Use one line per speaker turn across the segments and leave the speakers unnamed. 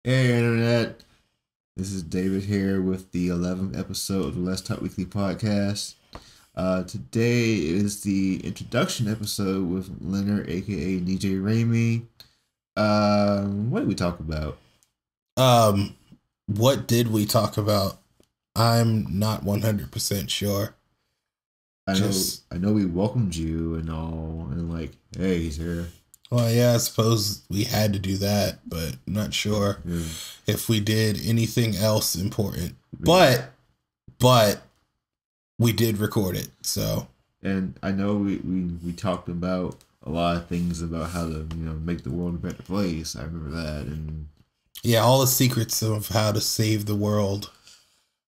Hey Internet, this is David here with the 11th episode of the Let's Talk Weekly podcast. Today is the introduction episode with Leonard, aka DJ Reimei. What did we talk about?
Um, what did we talk about? I'm not 100% sure.
I know,
Just,
I know, we welcomed you and all, and like, hey, he's here.
well, yeah, I suppose we had to do that, but I'm not sure
Yeah.
if we did anything else important. But we did record it, so
And I know we talked about a lot of things about how to make the world a better place. I remember that, and
yeah, all the secrets of how to save the world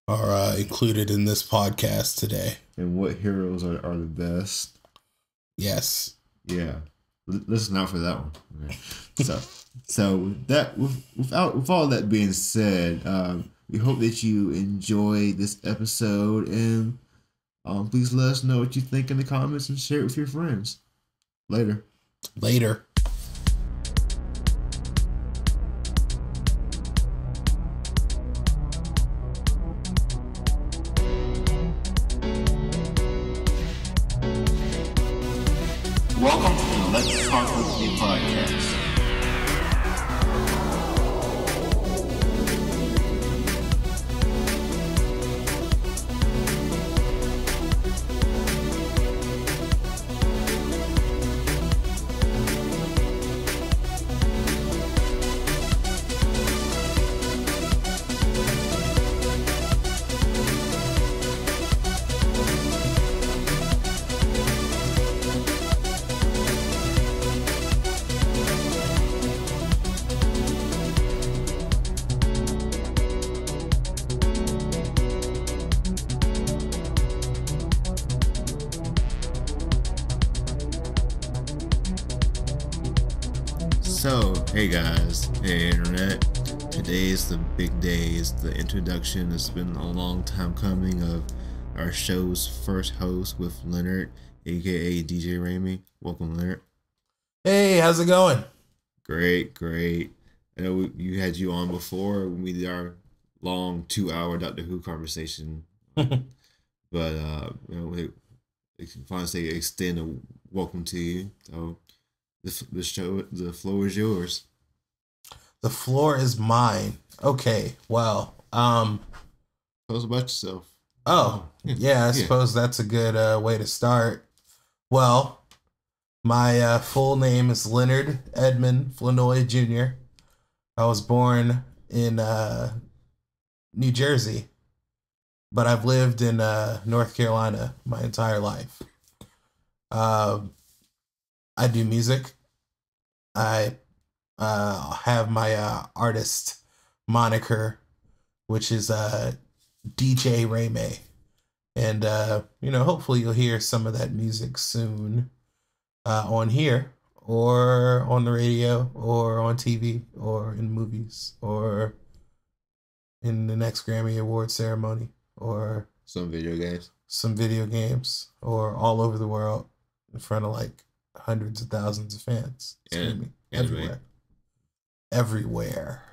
are included in this podcast today.
what heroes are the best.
Yes.
Yeah, listen out for that one. Okay. With all that being said, we hope that you enjoy this episode, and please let us know what you think in the comments and share it with your friends. Later.
Later.
Welcome to the Let's Talk With Me podcast. So, hey guys, hey Internet. Today is the big day. It's the introduction. It's been a long time coming of our show's first host with Leonard, aka DJ Reimei. Welcome, Leonard.
Hey, how's it going?
Great, great. I know you had you on before when we did our long 2-hour Doctor Who conversation, but we can finally say extend a welcome to you. So the floor is yours.
The floor is mine. Okay, well,
Tell us about yourself.
yeah, I suppose that's a good way to start. Well, my full name is Leonard Edmund Flanoy Jr. I was born in New Jersey, but I've lived in North Carolina my entire life. I do music. I have my artist moniker, which is DJ Reimei. And, hopefully you'll hear some of that music soon on here or on the radio or on TV or in movies or in the next Grammy Award ceremony or
Some video games.
some video games or all over the world in front of like hundreds of thousands of fans screaming everywhere. Everywhere.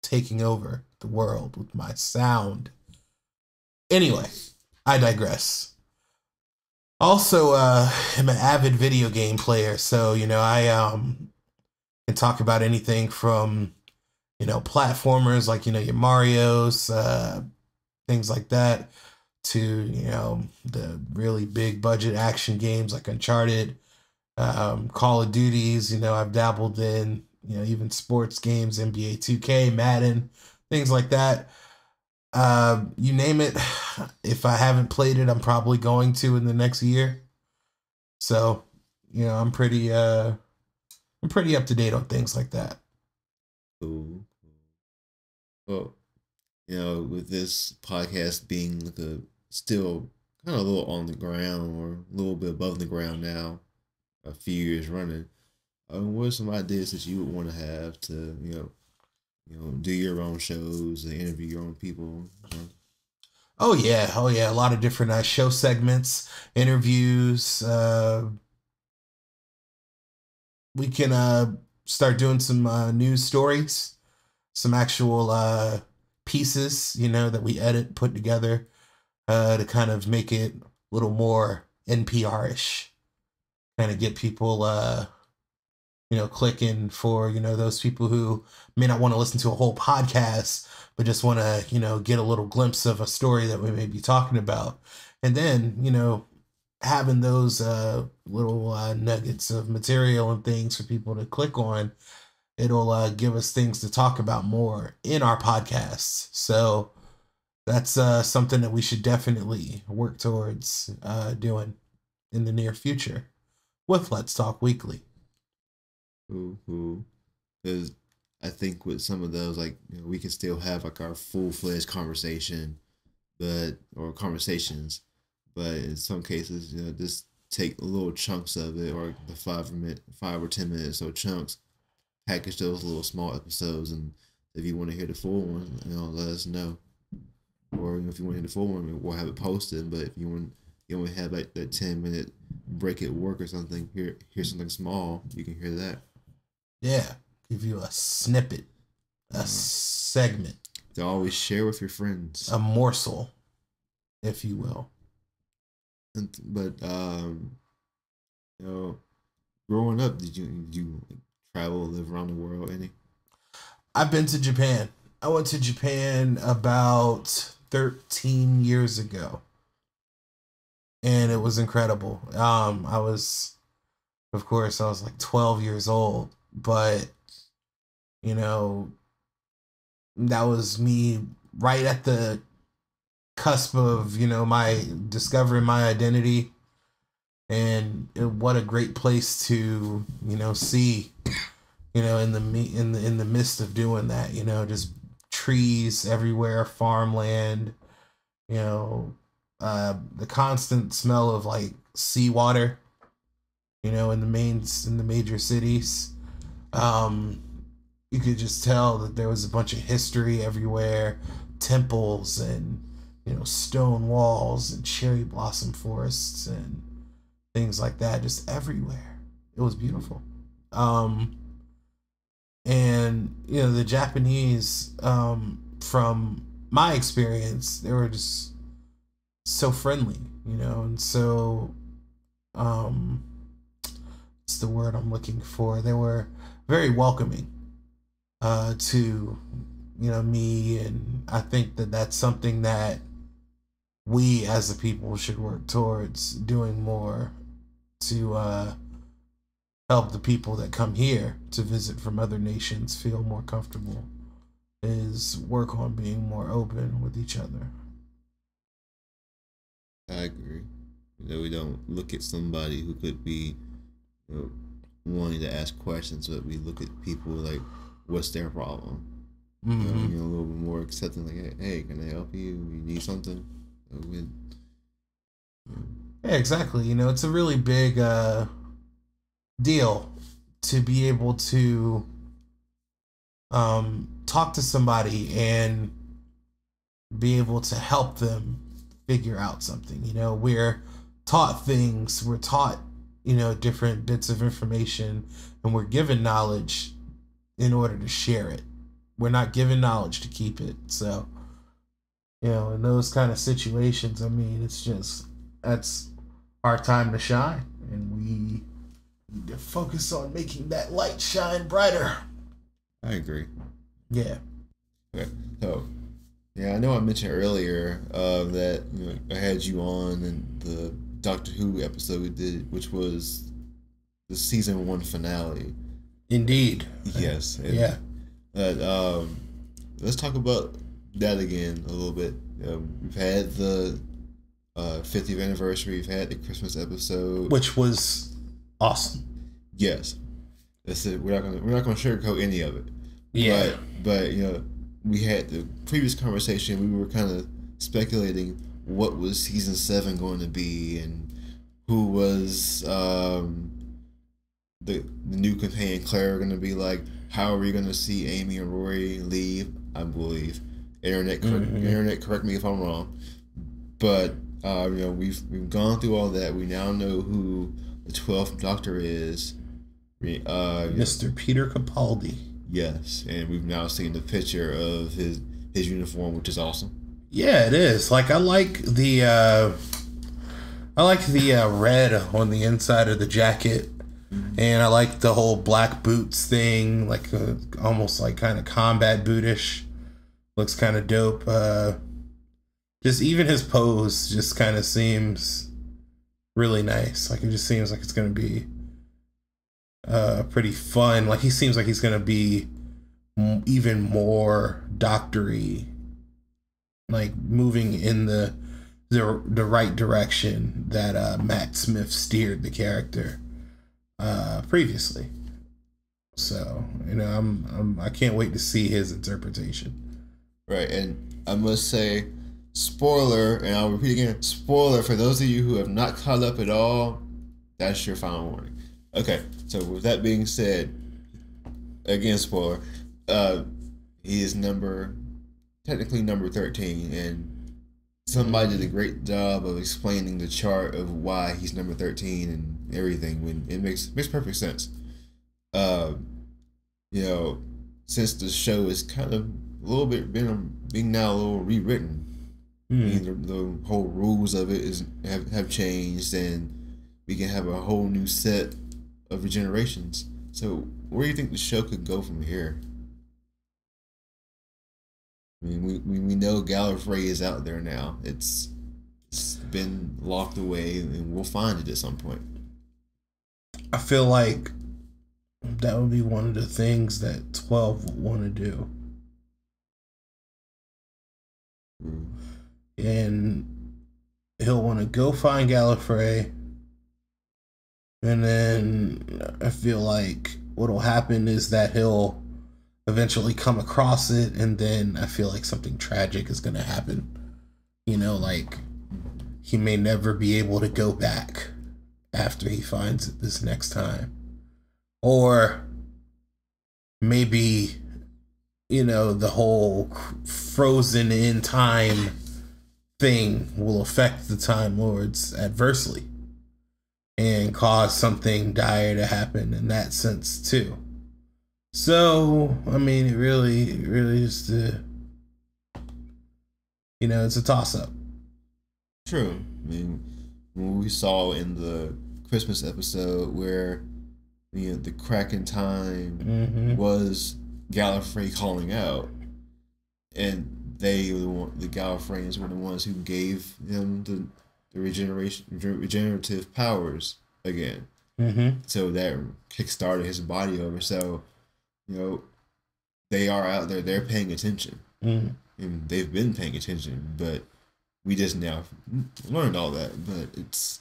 Taking over the world with my sound. Anyway, I digress. Also, I'm an avid video game player, so I can talk about anything from platformers like your Mario's, things like that, to the really big budget action games like Uncharted, Call of Duties. I've dabbled in even sports games, NBA 2K, Madden, things like that. You name it. If I haven't played it, I'm probably going to in the next year. So, I'm pretty up to date on things like that.
Cool. Well, with this podcast being like still kind of a little on the ground or a little bit above the ground now, a few years running, what are some ideas that you would want to have to, do your own shows and interview your own people?
Oh yeah, a lot of different show segments, interviews. We can start doing some news stories. some actual pieces, that we edit, put together to kind of make it a little more NPR-ish, kind of get people clicking for, those people who may not want to listen to a whole podcast, but just want to, get a little glimpse of a story that we may be talking about. And then, having those little nuggets of material and things for people to click on, it'll give us things to talk about more in our podcasts. So that's something that we should definitely work towards doing in the near future with Let's Talk Weekly.
Because I think with some of those, like, we can still have like our full-fledged conversation, or conversations, but in some cases, just take little chunks of it, or the 5 or 10 minutes or chunks, package those little small episodes, and if you want to hear the full one, let us know. Or if you want to hear the full one, we'll have it posted. But if you only have like that 10-minute break at work or something, hear something small, you can hear that.
Yeah, give you a snippet, a segment.
To always share with your friends.
A morsel, if you will.
But growing up, did you travel, live around the world any?
I've been to Japan. I went to Japan about 13 years ago, and it was incredible. I was like 12 years old, but that was me right at the cusp of my discovering my identity, and what a great place to see in the midst of doing that, just trees everywhere, farmland, the constant smell of like seawater, in the major cities. You could just tell that there was a bunch of history everywhere, temples and stone walls and cherry blossom forests and things like that, just everywhere. It was beautiful. And the Japanese, from my experience, they were just so friendly, and so it's the word I'm looking for. They were very welcoming to me, and I think that that's something that we as a people should work towards doing more to help the people that come here to visit from other nations feel more comfortable, is work on being more open with each other.
I agree. We don't look at somebody who could be wanting to ask questions, but we look at people like, what's their problem?
Mm-hmm.
A little bit more accepting, like, hey, can I help you? You need something?
Yeah, exactly. It's a really big deal to be able to talk to somebody and be able to help them figure out something. We're taught things, we're taught different bits of information, and we're given knowledge in order to share it. We're not given knowledge to keep it. So in those kind of situations, that's our time to shine, and we need to focus on making that light shine brighter.
I agree.
Yeah.
Okay. So, I know I mentioned earlier that I had you on in the Doctor Who episode we did, which was the season 1 finale.
Indeed.
Yes.
Yeah.
Let's talk about that again a little bit. We've had the 50th anniversary. We've had the Christmas episode,
which was awesome.
Yes, that's it. We're not gonna sugarcoat any of it.
Yeah,
but we had the previous conversation. We were kind of speculating what was season 7 going to be, and who was the new companion Claire going to be like. How are we going to see Amy and Rory leave? I believe. Internet, correct me if I'm wrong. But we've gone through all that. We now know who the 12th Doctor is.
Mr. Peter Capaldi.
Yes, and we've now seen the picture of his uniform, which is awesome.
Yeah, it is. Like I like the red on the inside of the jacket, and I like the whole black boots thing, like almost like kind of combat bootish. Looks kind of dope. Just even his pose just kind of seems really nice. Like it just seems like it's gonna be pretty fun. Like he seems like he's gonna be even more doctory, like moving in the right direction that Matt Smith steered the character previously. So I can't wait to see his interpretation.
Right, and I must say, spoiler, and I'll repeat again, spoiler for those of you who have not caught up at all. That's your final warning. Okay, so with that being said, again, spoiler. He is technically number 13, and somebody did a great job of explaining the chart of why he's number 13 and everything. When it makes perfect sense. Uh, you know, since the show is kind of a little bit being now a little rewritten. I mean, the whole rules of it have changed, and we can have a whole new set of regenerations. So, where do you think the show could go from here? I mean, we know Gallifrey is out there now. It's been locked away, and we'll find it at some point.
I feel like that would be one of the things that 12 would want to do. And he'll want to go find Gallifrey, and then I feel like what'll happen is that he'll eventually come across it, and then I feel like something tragic is going to happen. Like he may never be able to go back after he finds it this next time. Or maybe, the whole frozen in time thing will affect the Time Lords adversely and cause something dire to happen in that sense too. So, I mean, it really is it's a toss up.
True. I mean, when we saw in the Christmas episode where the crack in time was Gallifrey calling out, and the Gallifreyans were the ones who gave him the regenerative powers again. So that kickstarted his body over. So, they are out there. They're paying attention, and they've been paying attention. But we just now learned all that. But it's.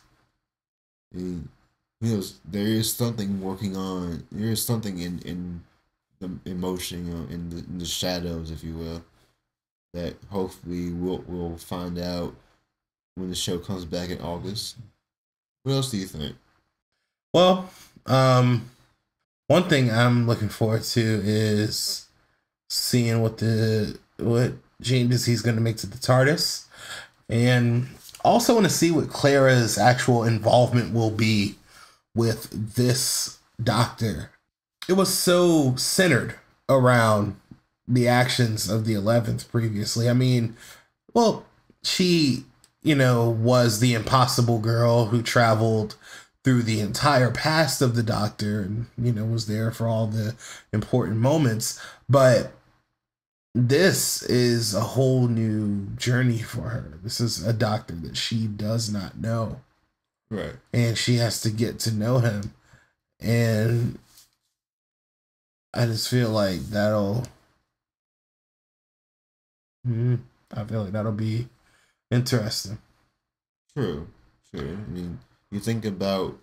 There is something working on. There is something in the emotion, in the shadows, if you will, that hopefully we'll find out when the show comes back in August. What else do you think?
Well, one thing I'm looking forward to is seeing what changes he's going to make to the TARDIS, and also want to see what Clara's actual involvement will be with this Doctor. It was so centered around the actions of the 11th previously. I mean, well, she, was the impossible girl who traveled through the entire past of the Doctor and, was there for all the important moments. But this is a whole new journey for her. This is a Doctor that she does not know.
Right.
And she has to get to know him. And I just feel like that'll be interesting.
True. I mean, you think about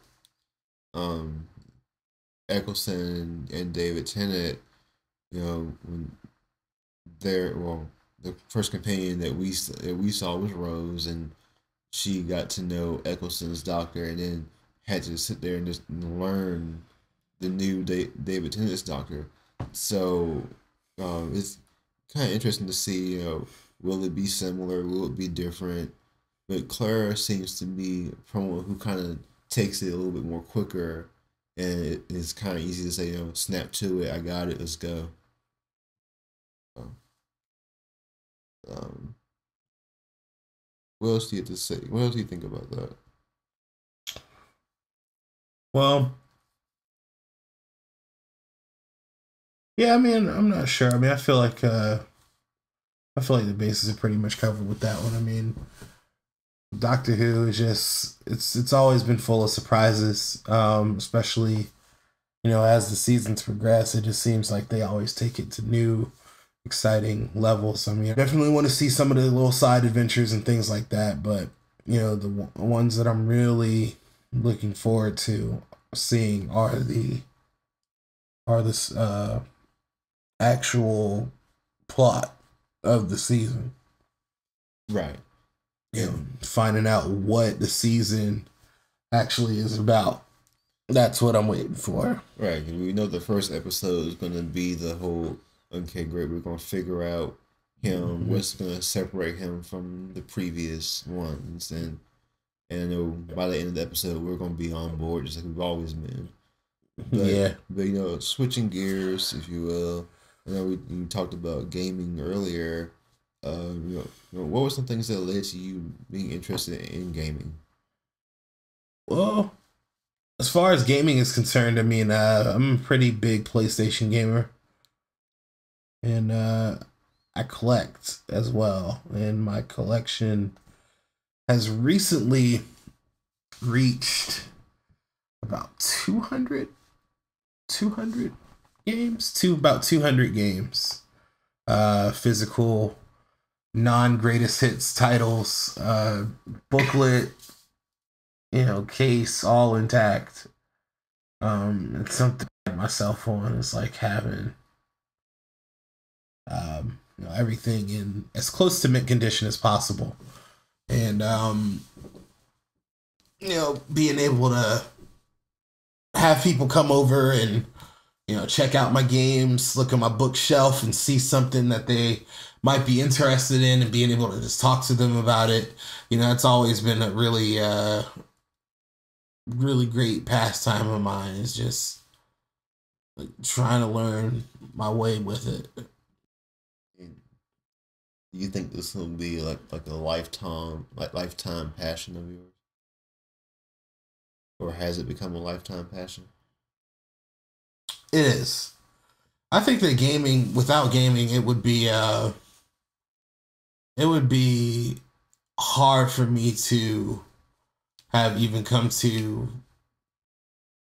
Eccleston and David Tennant, when the first companion that we saw was Rose, and she got to know Eccleston's Doctor, and then had to sit there and just learn the new David Tennant's Doctor. So it's kind of interesting to see, will it be similar? Will it be different? But Clara seems to be someone who kind of takes it a little bit more quicker, and it's kind of easy to say, snap to it, I got it, let's go. What else do you have to say? What else do you think about that?
Well, yeah, I mean, I'm not sure. I mean, I feel like the bases are pretty much covered with that one. I mean, Doctor Who is just it's always been full of surprises, especially as the seasons progress. It just seems like they always take it to new, exciting levels. I mean, I definitely want to see some of the little side adventures and things like that, but the ones that I'm really looking forward to seeing are this actual plot of the season.
Right.
Finding out what the season actually is about. That's what I'm waiting for.
Right. We know the first episode is going to be the whole, okay, great, we're going to figure out him, what's going to separate him from the previous ones. And I know by the end of the episode, we're going to be on board just like we've always been. But switching gears, if you will, I know we talked about gaming earlier. What were some things that led to you being interested in gaming?
Well, as far as gaming is concerned, I mean, I'm a pretty big PlayStation gamer, and I collect as well, and my collection has recently reached about 200 games, about 200 games, physical, non-greatest hits titles, booklet, case, all intact. It's something I pride myself on. It's like having everything in as close to mint condition as possible, and being able to have people come over and check out my games, look at my bookshelf, and see something that they might be interested in, and being able to just talk to them about it. It's always been a really really great pastime of mine. Is just like trying to learn my way with it.
Do you think this will be like a lifetime passion of yours, or has it become a lifetime passion?
It is. I think that without gaming, it would be hard for me to have even come to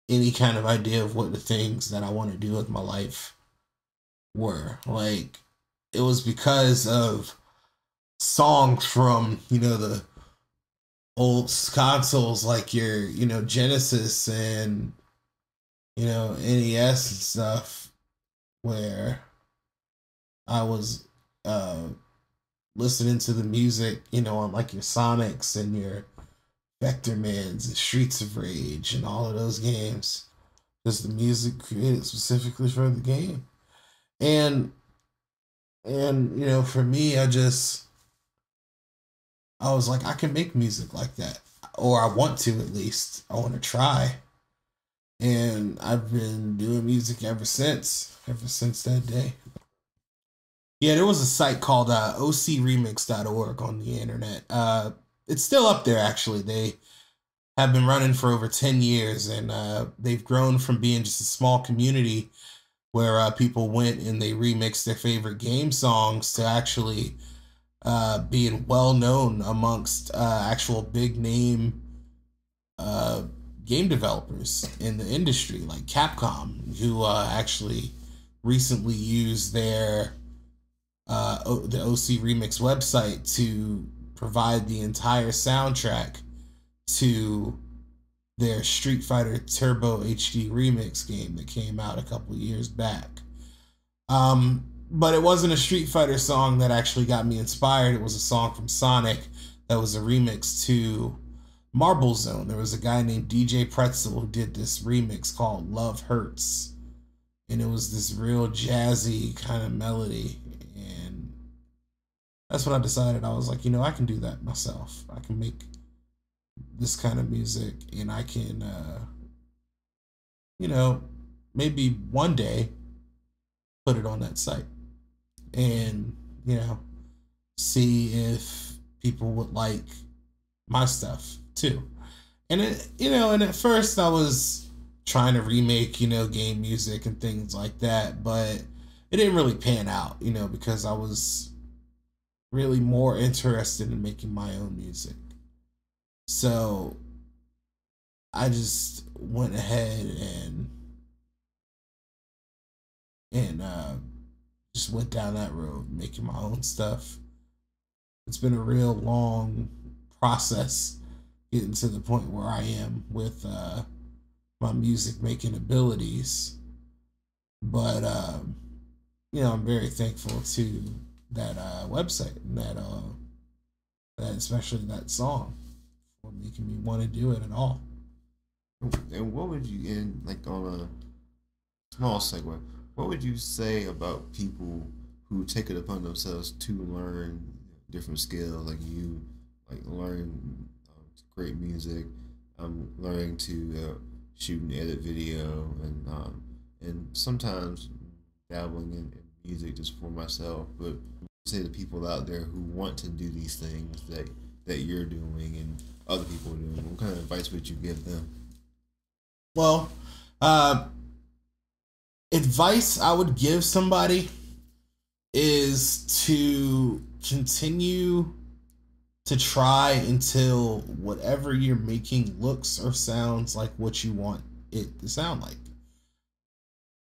any kind of idea of what the things that I want to do with my life were. Like, it was because of songs from, the old consoles, like your, Genesis and, NES and stuff, where I was listening to the music, on like your Sonics and your Vector Mans and Streets of Rage and all of those games. Just the music created specifically for the game. And for me, I was like, I can make music like that. Or I want to, at least. I want to try. And I've been doing music ever since that day. Yeah, there was a site called ocremix.org on the internet. It's still up there, actually. They have been running for over 10 years, and they've grown from being just a small community where people went and they remixed their favorite game songs to actually being well known amongst actual big name game developers in the industry, like Capcom, who actually recently used the OC Remix website to provide the entire soundtrack to their Street Fighter Turbo HD Remix game that came out a couple years back. But it wasn't a Street Fighter song that actually got me inspired. It was a song from Sonic that was a remix to Marble Zone. There was a guy named DJ Pretzel who did this remix called Love Hurts. And it was this real jazzy kind of melody. And that's when I decided, I was like, I can do that myself. I can make this kind of music, and I can, maybe one day put it on that site and, see if people would like my stuff too. And and at first I was trying to remake, game music and things like that, but it didn't really pan out, because I was really more interested in making my own music. So I just went ahead and just went down that road, making my own stuff. It's been a real long process getting to the point where I am with my music making abilities. But I'm very thankful to that website and that especially that song for making me want to do it at all.
And what would you, in like on a small segue, what would you say about people who take it upon themselves to learn different skills, like you, like learn to create music, learning to shoot and edit video, and sometimes dabbling in music just for myself. But say the people out there who want to do these things that you're doing and other people are doing, what kind of advice would you give them?
Well, advice I would give somebody is to continue to try until whatever you're making looks or sounds like what you want it to sound like.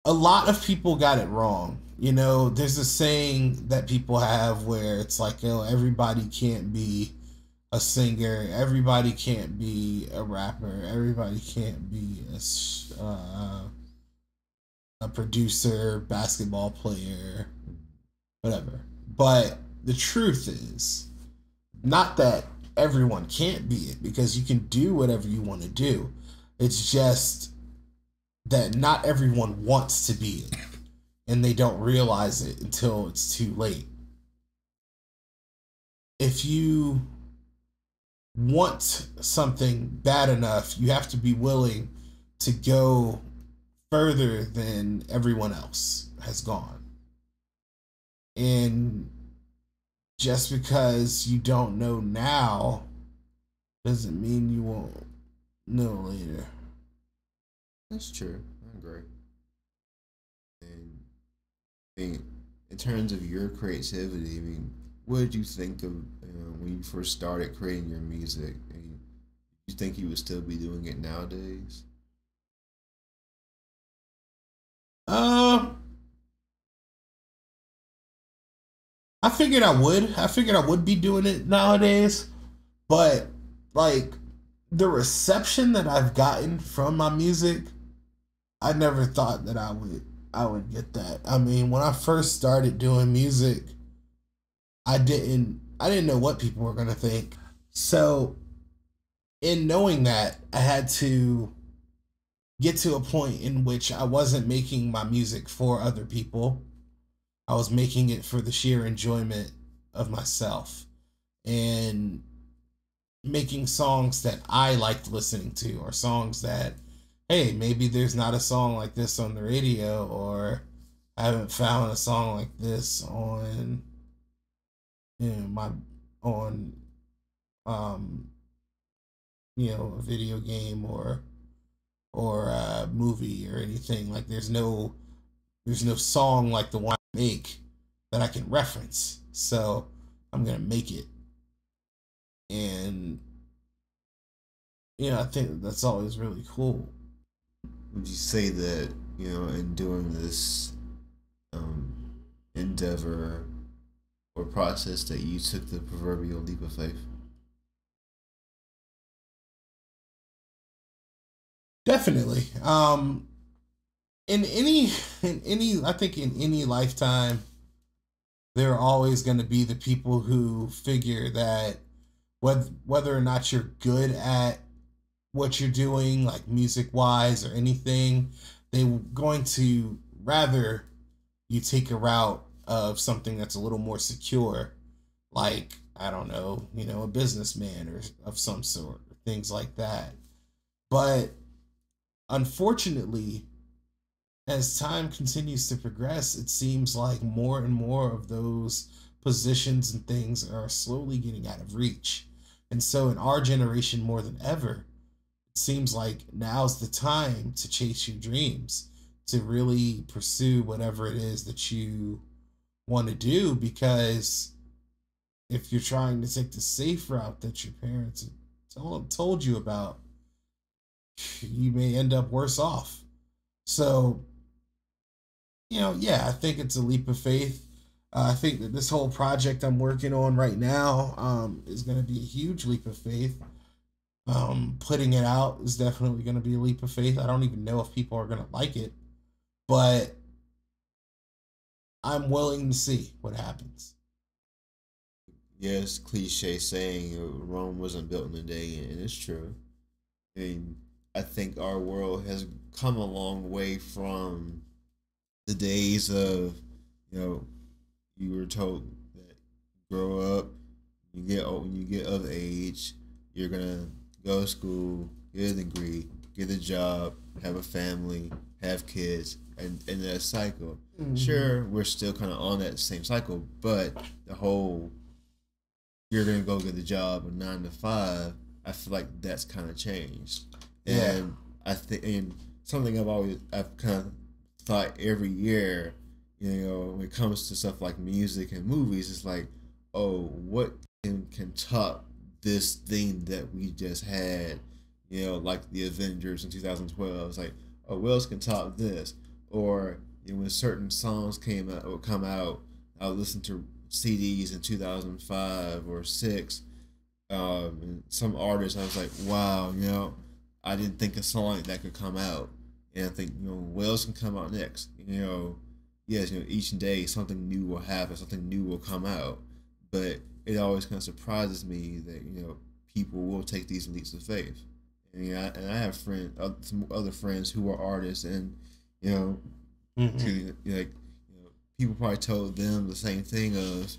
A lot of people got it wrong. There's a saying that people have where it's like, everybody can't be a singer, everybody can't be a rapper, everybody can't be a producer, basketball player, whatever. But the truth is, not that everyone can't be it, because you can do whatever you want to do. It's just that not everyone wants to be it, and they don't realize it until it's too late. If you want something bad enough, you have to be willing to go further than everyone else has gone. And just because you don't know now doesn't mean you won't know later.
That's true. I agree. And I think in terms of your creativity, I mean, what did you think of when you first started creating your music? And you think you would still be doing it nowadays?
I figured I would. I figured I would be doing it nowadays, but like the reception that I've gotten from my music, I never thought that I would get that. I mean, when I first started doing music, I didn't know what people were going to think. So, in knowing that, I had to get to a point in which I wasn't making my music for other people. I was making it for the sheer enjoyment of myself and making songs that I liked listening to, or songs that, hey, maybe there's not a song like this on the radio, or I haven't found a song like this on my on a video game or a movie or anything. Like there's no song like the one I make that I can reference. So I'm gonna make it. And I think that's always really cool.
Would you say that, in doing this um, endeavor or process, that you took the proverbial leap of faith?
Definitely. I think in any lifetime, there are always going to be the people who figure that whether or not you're good at what you're doing, like music wise or anything, they're going to rather you take a route of something that's a little more secure, like, I don't know, a businessman or of some sort, things like that. But unfortunately, as time continues to progress, it seems like more and more of those positions and things are slowly getting out of reach. And so in our generation more than ever, it seems like now's the time to chase your dreams, to really pursue whatever it is that you want to do, because if you're trying to take the safe route that your parents told you about, you may end up worse off. So, yeah, I think it's a leap of faith. I think that this whole project I'm working on right now is going to be a huge leap of faith. Putting it out is definitely going to be a leap of faith. I don't even know if people are going to like it, but I'm willing to see what happens.
Yes, cliche saying Rome wasn't built in a day, and it's true. I mean, I think our world has come a long way from the days of, you know, you were told that grow up, you get old, when you get of age, you're gonna go to school, get a degree, get a job, have a family, have kids, and that cycle.
Mm-hmm.
Sure, we're still kind of on that same cycle, but the whole you're gonna go get a job, a 9 to 5. I feel like that's kind of changed,
Yeah.
and I think and something I've kind of thought every year, when it comes to stuff like music and movies, it's like, oh, what can top this thing that we just had, like the Avengers in 2012. It's like, oh, what else can top this? Or when certain songs came out or come out, I listened to CDs in 2005 or six. And some artists, I was like, wow, I didn't think a song like that could come out. And I think, what else can come out next? Yes, each day something new will happen, something new will come out. But it always kind of surprises me that, people will take these leaps of faith. And I have some other friends who are artists, and, you know,
Mm-hmm.
like, people probably told them the same thing of,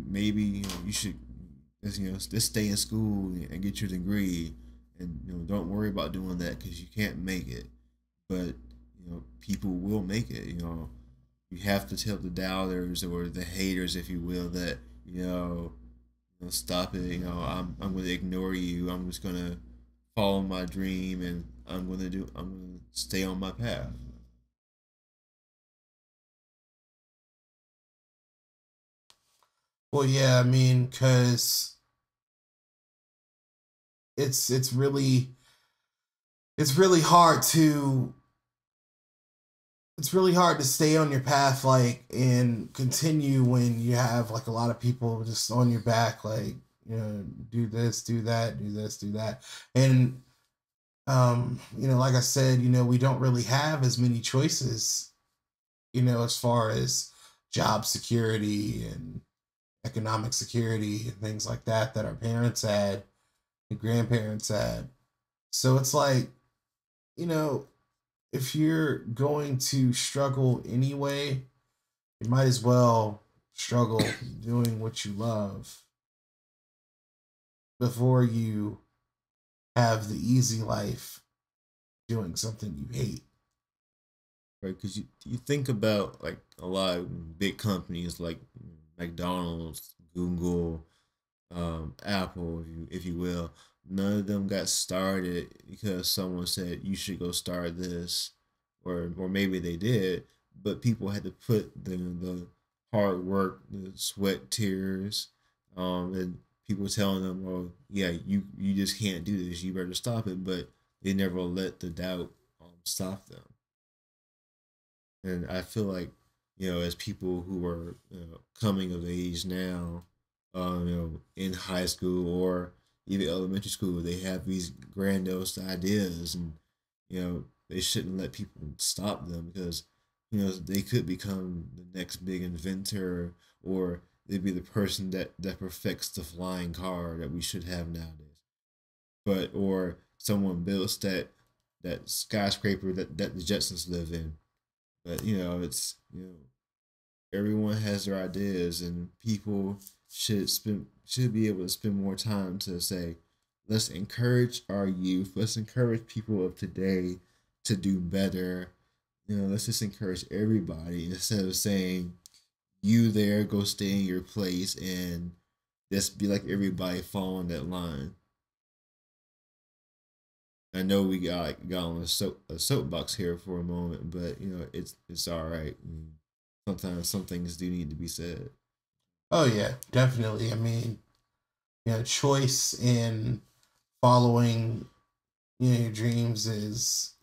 maybe you should just stay in school and get your degree, and don't worry about doing that because you can't make it. But people will make it. You have to tell the doubters or the haters, if you will, that stop it. I'm going to ignore you. I'm just going to follow my dream, and I'm going to stay on my path.
Well, yeah, I mean, because it's really it's really hard to it's really hard to stay on your path, like, and continue when you have like a lot of people just on your back, like, do this, do that, do this, do that. And like I said, we don't really have as many choices, as far as job security and economic security and things like that our parents had, the grandparents had. So it's like, you know, if you're going to struggle anyway, you might as well struggle doing what you love before you have the easy life doing something you hate.
Right? Because you think about like a lot of big companies like McDonald's, Google, Apple, if you will. None of them got started because someone said you should go start this, or maybe they did, but people had to put the hard work, the sweat, tears, and people telling them, "Oh, yeah, you just can't do this. You better stop it." But they never let the doubt stop them. And I feel like, as people who are coming of age now, in high school or even elementary school, they have these grandiose ideas, and they shouldn't let people stop them because they could become the next big inventor, or they'd be the person that perfects the flying car that we should have nowadays. But or someone builds that skyscraper that the Jetsons live in. But it's everyone has their ideas, and people should be able to spend more time to say, let's encourage our youth, let's encourage people of today to do better. Let's just encourage everybody instead of saying, you there, go stay in your place and just be like everybody following that line. I know we got on a soapbox here for a moment, but it's all right. Sometimes some things do need to be said.
Oh yeah, definitely. I mean, choice in following your dreams is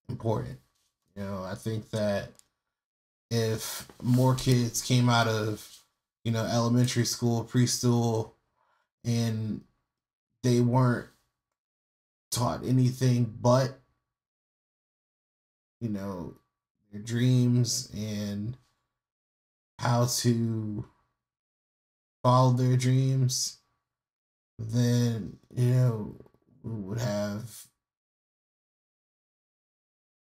important. I think that if more kids came out of elementary school, preschool, and they weren't taught anything but their dreams and how to follow their dreams, then we would have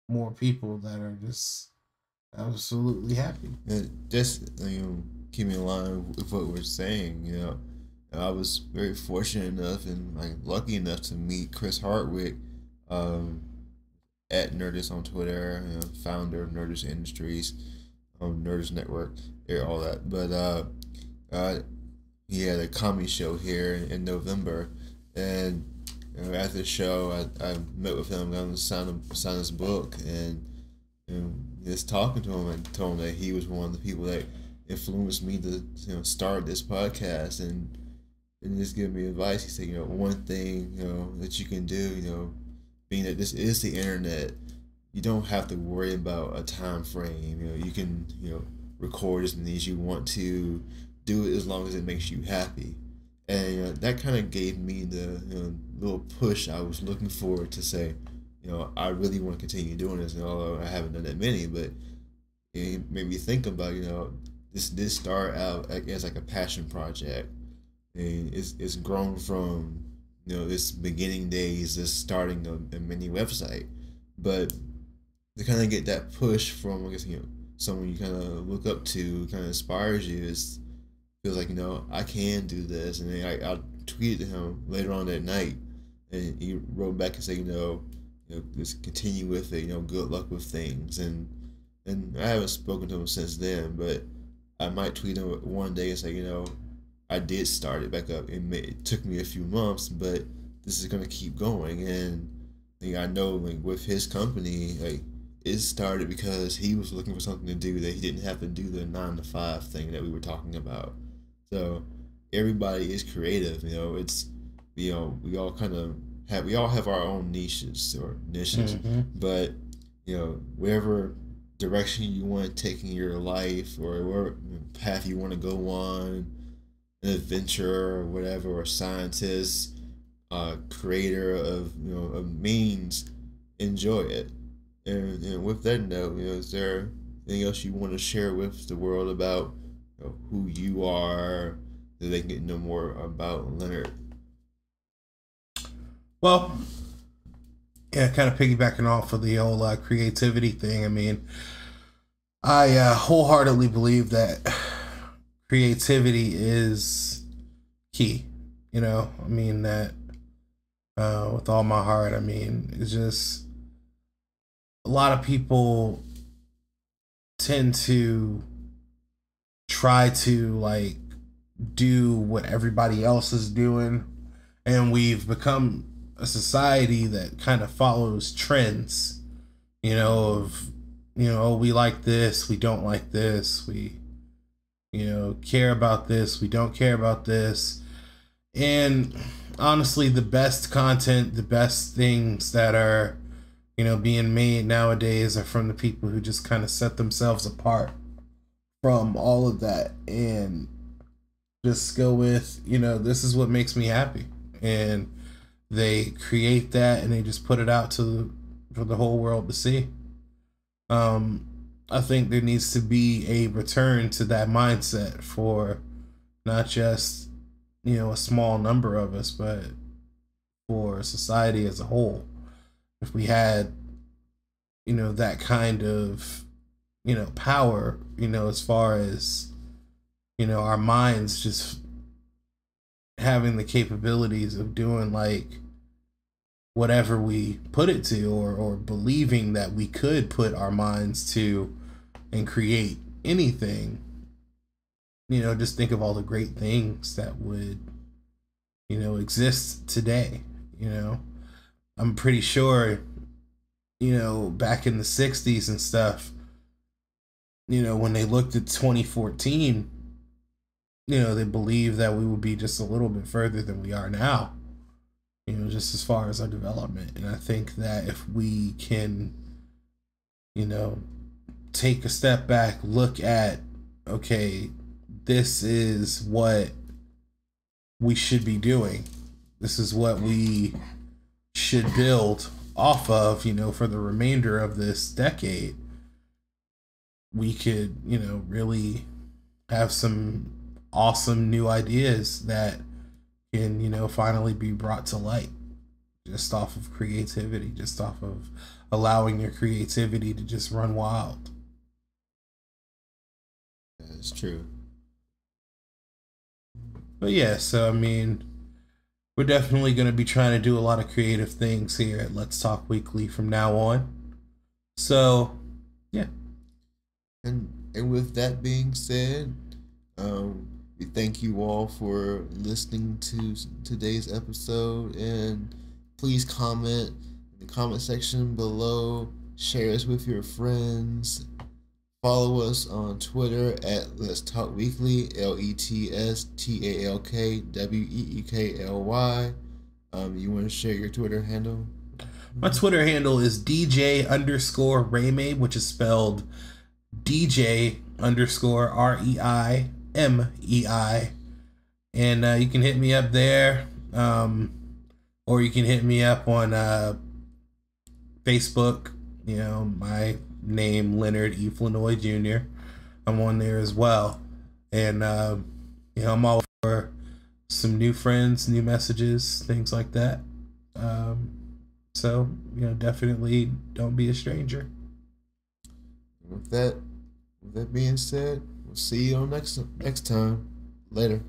more people that are just absolutely happy.
And just keeping in line with what we're saying, I was very fortunate enough and lucky enough to meet Chris Hardwick, at Nerdist on Twitter, founder of Nerdist Industries, Nerdist Network, all that. But he had a comedy show here in November, and after the show, I met with him, got him to sign his book, and just talking to him, and told him that he was one of the people that influenced me to start this podcast, and just give me advice. He said, one thing that you can do, being that this is the internet, you don't have to worry about a time frame. You can record as many as you want to, do it as long as it makes you happy, and that kind of gave me the little push I was looking for to say, I really want to continue doing this. Although I haven't done that many, but it made me think about this did start out as like a passion project, and it's grown from its beginning days, just starting a mini website, but to kind of get that push from, I guess, someone you kind of look up to, kind of inspires you. It feels like I can do this. And then I tweeted to him later on that night, and he wrote back and said, just continue with it. Good luck with things. And I haven't spoken to him since then, but I might tweet him one day and say, I did start it back up. It took me a few months, but this is gonna keep going. And I know, with his company, it started because he was looking for something to do that he didn't have to do the 9 to 5 thing that we were talking about. So everybody is creative. It's we all have our own niches,
Mm-hmm.
but wherever direction you want to take in your life, or whatever path you want to go on, an adventure or whatever, or scientist, creator of means, enjoy it. And with that note, is there anything else you want to share with the world about who you are, so they can get to know more about Leonard?
Well, yeah, kind of piggybacking off of the whole creativity thing. I mean, I wholeheartedly believe that creativity is key. I mean that with all my heart. I mean, it's just a lot of people tend to try to do what everybody else is doing, and we've become a society that kind of follows trends, of oh, we like this, we don't like this, we care about this, we don't care about this. And honestly, the best content, the best things that are being made nowadays are from the people who just kind of set themselves apart from all of that and just go with this is what makes me happy, and they create that and they just put it out for the whole world to see. I think there needs to be a return to that mindset for not just a small number of us, but for society as a whole. If we had that kind of power, as far as our minds just having the capabilities of doing whatever we put it to, or believing that we could put our minds to and create anything, just think of all the great things that would, exist today. I'm pretty sure, back in the 60s and stuff, when they looked at 2014, they believed that we would be just a little bit further than we are now, just as far as our development. And I think that if we can, take a step back, look at, okay, this is what we should be doing. This is what we should build off of, for the remainder of this decade. We could, really have some awesome new ideas that can, finally be brought to light just off of creativity, just off of allowing your creativity to just run wild.
That's true.
But yeah, so I mean, we're definitely going to be trying to do a lot of creative things here at Let's Talk Weekly from now on. So, yeah.
And with that being said, we thank you all for listening to today's episode, and please comment in the comment section below, share us with your friends, follow us on Twitter at Let's Talk Weekly, LETSTALKWEEKLY. You want to share your Twitter handle?
My Twitter handle is DJ_Reimei, which is spelled DJ_REIMEI. And you can hit me up there, or you can hit me up on Facebook. My name, Leonard E. Flanoy Jr. I'm on there as well. And, I'm all for some new friends, new messages, things like that. So, definitely don't be a stranger.
With that being said, we'll see you on next time. Later.